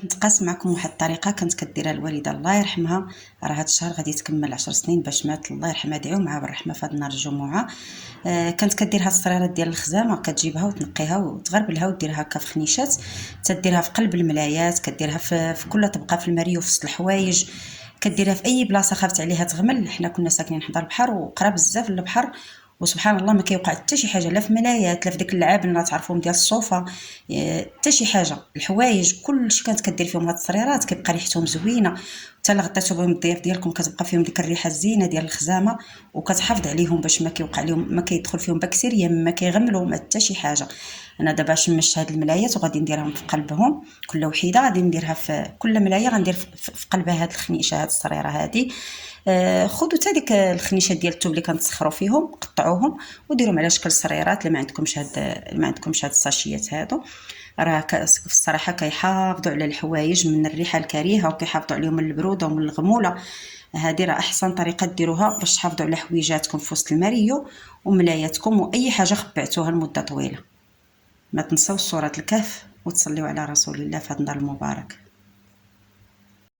بغيت نتقاسم معكم واحد الطريقه كانت كديرها الوالده الله يرحمها. راه هذا الشهر غادي تكمل 10 سنين باش مات، الله يرحمها. دعيو معها بالرحمه في هذا نهار الجمعه. كانت كدير هاد الصريرات ديال الخزامه، كتجيبها وتنقيها وتغربلها وديرها هكا في خنيشات، تديرها في قلب الملايات، كديرها في كل طبقه في المريو في وسط الحوايج، كديرها في اي بلاصه خافت عليها تغمل. حنا كنا ساكنين حدا البحر وقراب بزاف للبحر، وسبحان الله ما كيوقع حتى شي حاجه، لا في ملايات لا في داك اللعاب اللي تعرفوهم ديال الصوفه، حتى شي حاجه. الحوايج كلشي كانت كدير فيهم هاد الصريرات، كيبقى ريحتهم زوينه، حتى لا غطيتو بهم الضياف ديالكم كتبقى فيهم ديك الريحه الزينه ديال الخزامه، وكتحافظ عليهم باش ما كيوقع لهم، ما كيدخل فيهم بكتيريا، ما كيغملوا، ما حتى شي حاجه. انا دابا شمشت هاد الملايات وغادي نديرهم في قلبهم، كل وحيده غادي نديرها في كل ملايه، غندير في قلبها هاد الخنيشه، هاد الصريره هادي. خذوا حتى ديك الخنيشه ديال الثوب اللي كنتسخروا فيهم، قطعوهم وديروهم على شكل صريرات. اللي ما عندكمش هاد الساشيات هادو، راه في الصراحه كيحافظوا على الحوايج من الريحه الكريهه، وكيحافظوا عليهم من البروده ومن الغموله. هذه راه احسن طريقه ديروها باش تحافظوا على حويجاتكم في وسط الماريو وملاياتكم واي حاجه خبعتوها لمده طويله. ما تنساوش سوره الكهف وتصليوا على رسول الله في هذا النهار المبارك.